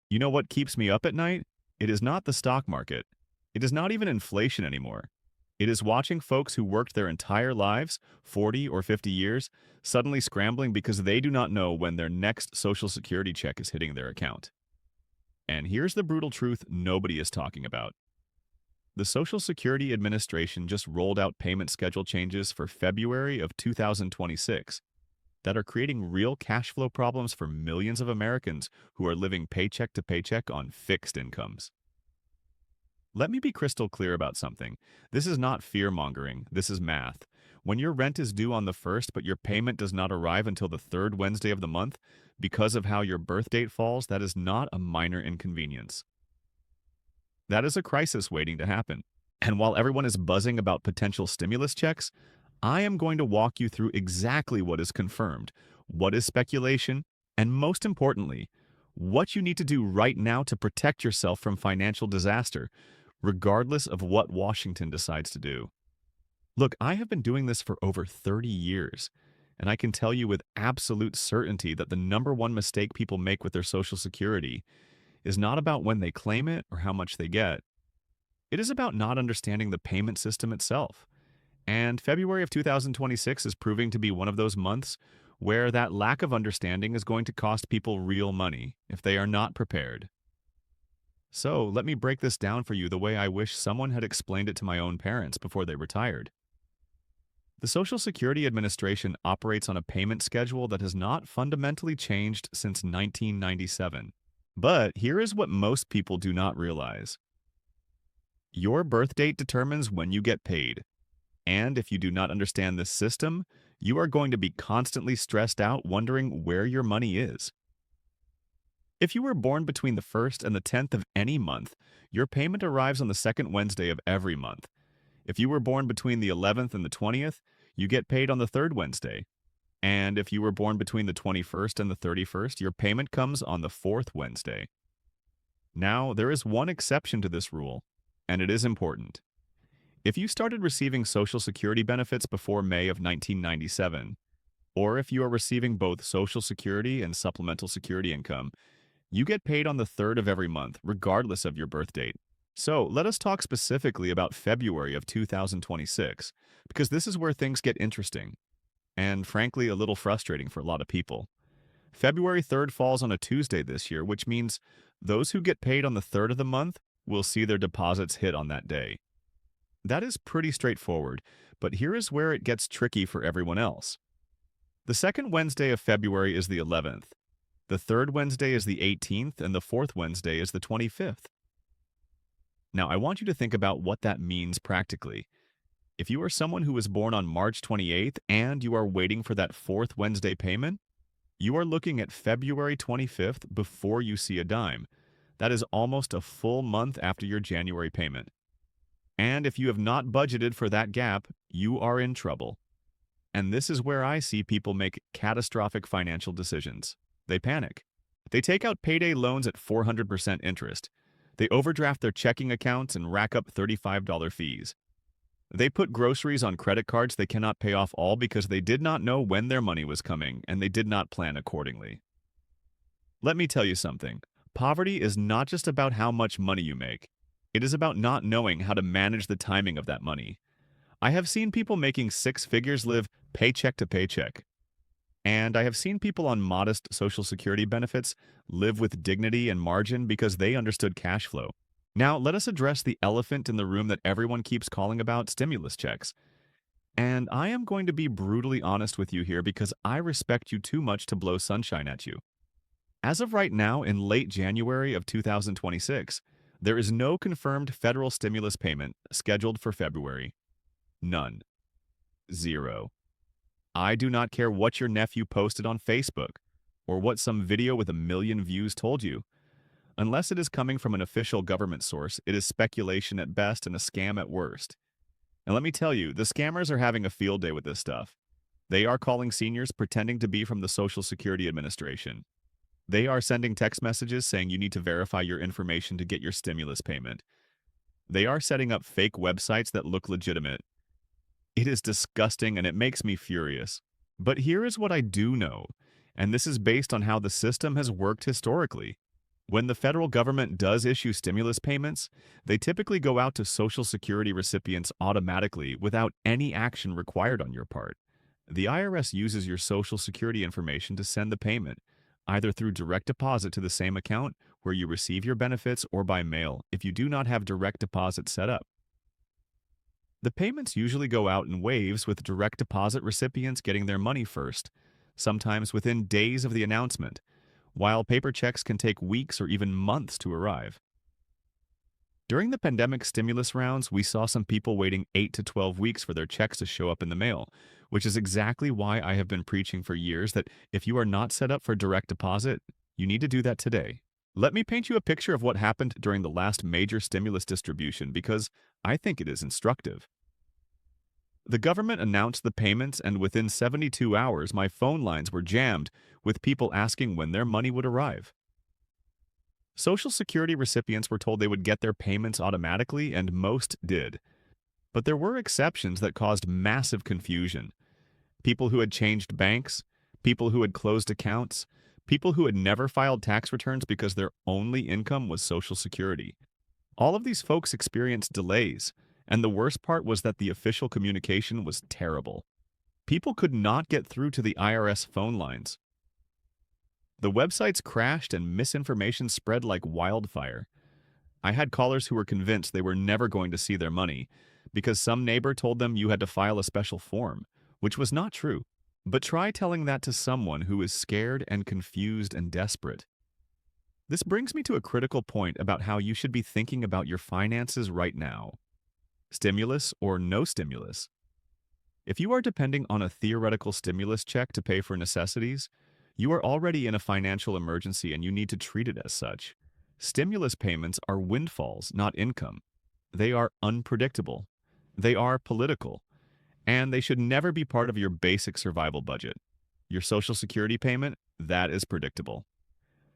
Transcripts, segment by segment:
You know what keeps me up at night? It is not the stock market. It is not even inflation anymore. It is watching folks who worked their entire lives, 40 or 50 years, suddenly scrambling because they do not know when their next Social Security check is hitting their account. And here's the brutal truth nobody is talking about. The Social Security Administration just rolled out payment schedule changes for February of 2026 that are creating real cash flow problems for millions of Americans who are living paycheck to paycheck on fixed incomes. Let me be crystal clear about something. This is not fear-mongering, this is math. When your rent is due on the 1st but your payment does not arrive until the 3rd Wednesday of the month because of how your birth date falls, that is not a minor inconvenience. That is a crisis waiting to happen. And while everyone is buzzing about potential stimulus checks, I am going to walk you through exactly what is confirmed, what is speculation, and most importantly, what you need to do right now to protect yourself from financial disaster, regardless of what Washington decides to do. Look, I have been doing this for over 30 years, and I can tell you with absolute certainty that the number one mistake people make with their Social Security is not about when they claim it or how much they get. It is about not understanding the payment system itself. And February of 2026 is proving to be one of those months where that lack of understanding is going to cost people real money if they are not prepared. So let me break this down for you the way I wish someone had explained it to my own parents before they retired. The Social Security Administration operates on a payment schedule that has not fundamentally changed since 1997. But here is what most people do not realize. Your birth date determines when you get paid. And if you do not understand this system, you are going to be constantly stressed out wondering where your money is. If you were born between the 1st and the 10th of any month, your payment arrives on the 2nd Wednesday of every month. If you were born between the 11th and the 20th, you get paid on the 3rd Wednesday. And if you were born between the 21st and the 31st, your payment comes on the 4th Wednesday. Now, there is one exception to this rule, and it is important. If you started receiving Social Security benefits before May of 1997, or if you are receiving both Social Security and supplemental security income, you get paid on the 3rd of every month, regardless of your birth date. So let us talk specifically about February of 2026, because this is where things get interesting, and frankly a little frustrating for a lot of people. February 3rd falls on a Tuesday this year, which means those who get paid on the 3rd of the month will see their deposits hit on that day. That is pretty straightforward, but here is where it gets tricky for everyone else. The 2nd Wednesday of February is the 11th. The 3rd Wednesday is the 18th, and the 4th Wednesday is the 25th. Now, I want you to think about what that means practically. If you are someone who was born on March 28th and you are waiting for that 4th Wednesday payment, you are looking at February 25th before you see a dime. That is almost a full month after your January payment. And if you have not budgeted for that gap, you are in trouble. And this is where I see people make catastrophic financial decisions. They panic. They take out payday loans at 400% interest. They overdraft their checking accounts and rack up $35 fees. They put groceries on credit cards they cannot pay off all because they did not know when their money was coming and they did not plan accordingly. Let me tell you something. Poverty is not just about how much money you make. It is about not knowing how to manage the timing of that money. I have seen people making six figures live paycheck to paycheck. And I have seen people on modest Social Security benefits live with dignity and margin because they understood cash flow. Now, let us address the elephant in the room that everyone keeps calling about: stimulus checks. And I am going to be brutally honest with you here because I respect you too much to blow sunshine at you. As of right now, in late January of 2026, there is no confirmed federal stimulus payment scheduled for February. None. Zero. I do not care what your nephew posted on Facebook or what some video with 1 million views told you. Unless it is coming from an official government source, it is speculation at best and a scam at worst. And let me tell you, the scammers are having a field day with this stuff. They are calling seniors pretending to be from the Social Security Administration. They are sending text messages saying you need to verify your information to get your stimulus payment. They are setting up fake websites that look legitimate. It is disgusting and it makes me furious. But here is what I do know, and this is based on how the system has worked historically. When the federal government does issue stimulus payments, they typically go out to Social Security recipients automatically without any action required on your part. The IRS uses your Social Security information to send the payment, either through direct deposit to the same account where you receive your benefits or by mail if you do not have direct deposit set up. The payments usually go out in waves with direct deposit recipients getting their money first, sometimes within days of the announcement, while paper checks can take weeks or even months to arrive. During the pandemic stimulus rounds, we saw some people waiting 8 to 12 weeks for their checks to show up in the mail, which is exactly why I have been preaching for years that if you are not set up for direct deposit, you need to do that today. Let me paint you a picture of what happened during the last major stimulus distribution because I think it is instructive. The government announced the payments, and within 72 hours, my phone lines were jammed with people asking when their money would arrive. Social Security recipients were told they would get their payments automatically, and most did. But there were exceptions that caused massive confusion. People who had changed banks, people who had closed accounts, people who had never filed tax returns because their only income was Social Security. All of these folks experienced delays, and the worst part was that the official communication was terrible. People could not get through to the IRS phone lines. The websites crashed and misinformation spread like wildfire. I had callers who were convinced they were never going to see their money because some neighbor told them you had to file a special form, which was not true. But try telling that to someone who is scared and confused and desperate. This brings me to a critical point about how you should be thinking about your finances right now. Stimulus or no stimulus? If you are depending on a theoretical stimulus check to pay for necessities, you are already in a financial emergency and you need to treat it as such. Stimulus payments are windfalls, not income. They are unpredictable. They are political. And they should never be part of your basic survival budget. Your Social Security payment, that is predictable.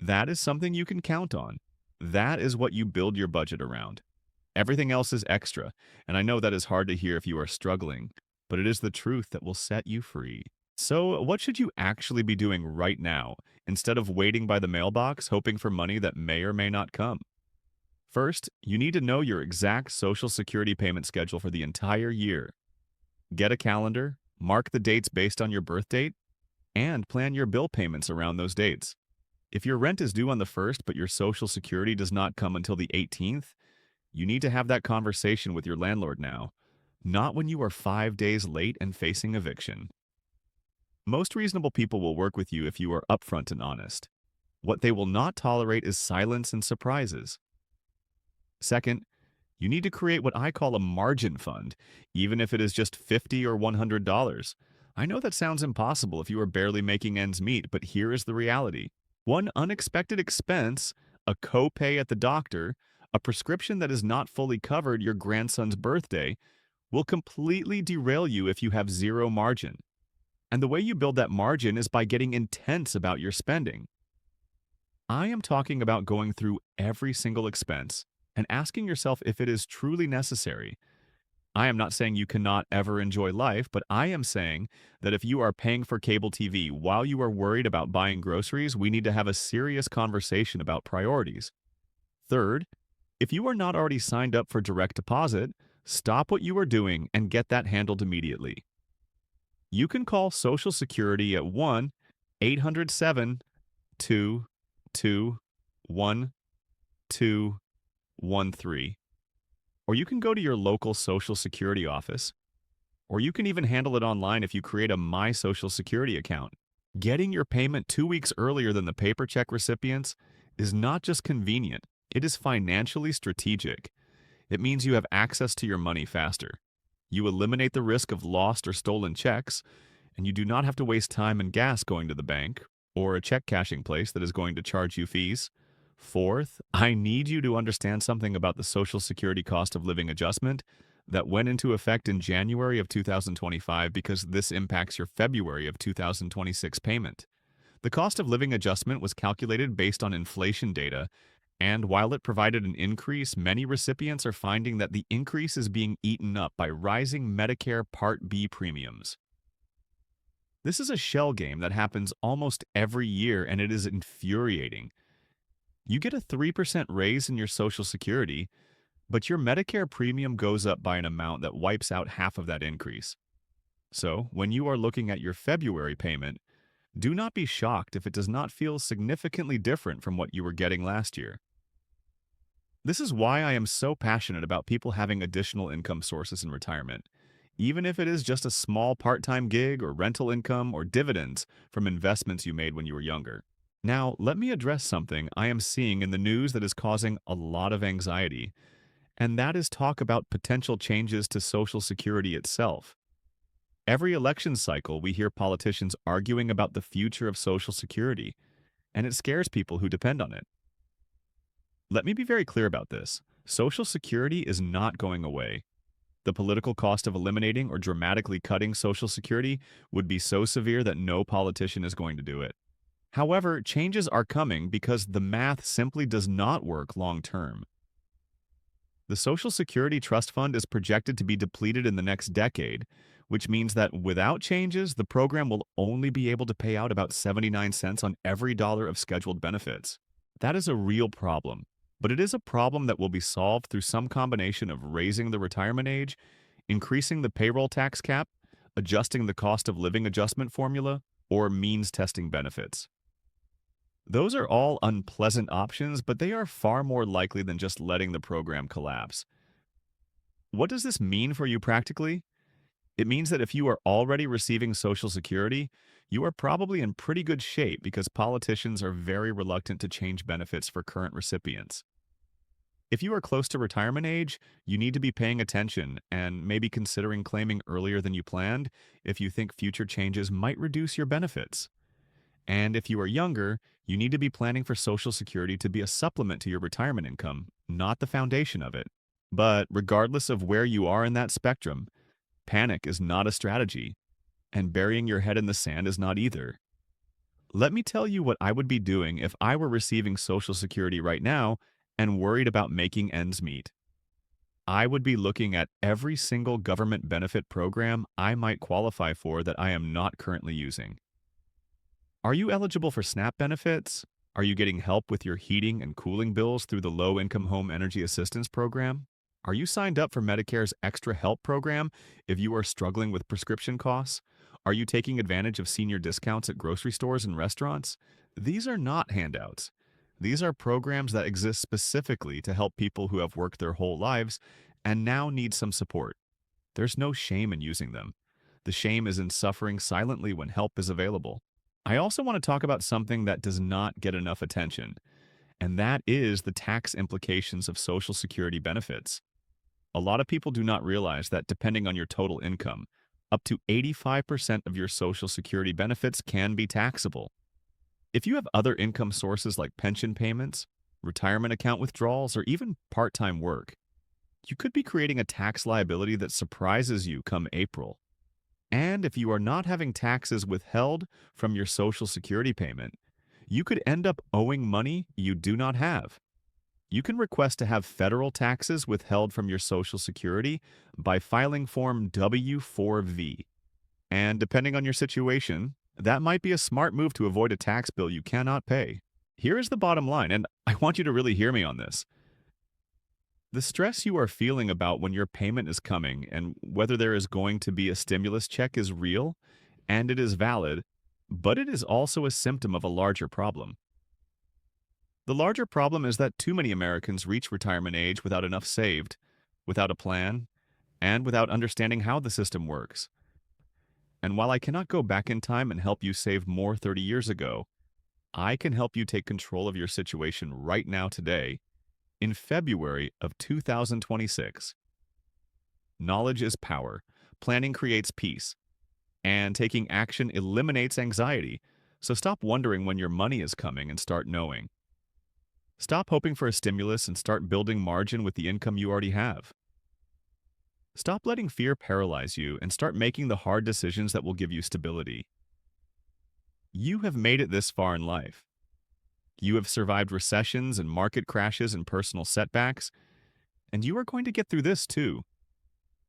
That is something you can count on. That is what you build your budget around. Everything else is extra, and I know that is hard to hear if you are struggling, but it is the truth that will set you free. So, what should you actually be doing right now, instead of waiting by the mailbox hoping for money that may or may not come? First, you need to know your exact Social Security payment schedule for the entire year. Get a calendar, mark the dates based on your birth date, and plan your bill payments around those dates. If your rent is due on the 1st but your Social Security does not come until the 18th, you need to have that conversation with your landlord now, not when you are 5 days late and facing eviction. Most reasonable people will work with you if you are upfront and honest. What they will not tolerate is silence and surprises. Second, you need to create what I call a margin fund, even if it is just $50 or $100. I know that sounds impossible if you are barely making ends meet, but here is the reality. One unexpected expense, a copay at the doctor, a prescription that is not fully covered, your grandson's birthday, will completely derail you if you have zero margin. And the way you build that margin is by getting intense about your spending. I am talking about going through every single expense and asking yourself if it is truly necessary. I am not saying you cannot ever enjoy life, but I am saying that if you are paying for cable TV while you are worried about buying groceries, we need to have a serious conversation about priorities. Third, if you are not already signed up for direct deposit, stop what you are doing and get that handled immediately. You can call Social Security at 1-800-722-1213, or you can go to your local Social Security office, or you can even handle it online if you create a My Social Security account. Getting your payment 2 weeks earlier than the paper check recipients is not just convenient, it is financially strategic. It means you have access to your money faster. You eliminate the risk of lost or stolen checks, and you do not have to waste time and gas going to the bank or a check cashing place that is going to charge you fees. Fourth, I need you to understand something about the Social Security cost of living adjustment that went into effect in January of 2025 because this impacts your February of 2026 payment. The cost of living adjustment was calculated based on inflation data, and while it provided an increase, many recipients are finding that the increase is being eaten up by rising Medicare Part B premiums. This is a shell game that happens almost every year, and it is infuriating. You get a 3% raise in your Social Security, but your Medicare premium goes up by an amount that wipes out half of that increase. So, when you are looking at your February payment, do not be shocked if it does not feel significantly different from what you were getting last year. This is why I am so passionate about people having additional income sources in retirement, even if it is just a small part-time gig or rental income or dividends from investments you made when you were younger. Now, let me address something I am seeing in the news that is causing a lot of anxiety, and that is talk about potential changes to Social Security itself. Every election cycle, we hear politicians arguing about the future of Social Security, and it scares people who depend on it. Let me be very clear about this. Social Security is not going away. The political cost of eliminating or dramatically cutting Social Security would be so severe that no politician is going to do it. However, changes are coming because the math simply does not work long term. The Social Security Trust Fund is projected to be depleted in the next decade, which means that without changes, the program will only be able to pay out about 79 cents on every dollar of scheduled benefits. That is a real problem, but it is a problem that will be solved through some combination of raising the retirement age, increasing the payroll tax cap, adjusting the cost of living adjustment formula, or means testing benefits. Those are all unpleasant options, but they are far more likely than just letting the program collapse. What does this mean for you practically? It means that if you are already receiving Social Security, you are probably in pretty good shape because politicians are very reluctant to change benefits for current recipients. If you are close to retirement age, you need to be paying attention and maybe considering claiming earlier than you planned if you think future changes might reduce your benefits. And if you are younger, you need to be planning for Social Security to be a supplement to your retirement income, not the foundation of it. But regardless of where you are in that spectrum, panic is not a strategy, and burying your head in the sand is not either. Let me tell you what I would be doing if I were receiving Social Security right now and worried about making ends meet. I would be looking at every single government benefit program I might qualify for that I am not currently using. Are you eligible for SNAP benefits? Are you getting help with your heating and cooling bills through the Low Income Home Energy Assistance Program? Are you signed up for Medicare's Extra Help program if you are struggling with prescription costs? Are you taking advantage of senior discounts at grocery stores and restaurants? These are not handouts. These are programs that exist specifically to help people who have worked their whole lives and now need some support. There's no shame in using them. The shame is in suffering silently when help is available. I also want to talk about something that does not get enough attention, and that is the tax implications of Social Security benefits. A lot of people do not realize that depending on your total income, up to 85% of your Social Security benefits can be taxable. If you have other income sources like pension payments, retirement account withdrawals, or even part-time work, you could be creating a tax liability that surprises you come April. And if you are not having taxes withheld from your Social Security payment, you could end up owing money you do not have. You can request to have federal taxes withheld from your Social Security by filing Form W-4V. And depending on your situation, that might be a smart move to avoid a tax bill you cannot pay. Here is the bottom line, and I want you to really hear me on this. The stress you are feeling about when your payment is coming and whether there is going to be a stimulus check is real, and it is valid, but it is also a symptom of a larger problem. The larger problem is that too many Americans reach retirement age without enough saved, without a plan, and without understanding how the system works. And while I cannot go back in time and help you save more 30 years ago, I can help you take control of your situation right now today, in February of 2026. Knowledge is power, planning creates peace, and taking action eliminates anxiety, so stop wondering when your money is coming and start knowing. Stop hoping for a stimulus and start building margin with the income you already have. Stop letting fear paralyze you and start making the hard decisions that will give you stability. You have made it this far in life. You have survived recessions and market crashes and personal setbacks, and you are going to get through this too.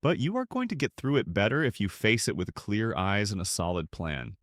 But you are going to get through it better if you face it with clear eyes and a solid plan.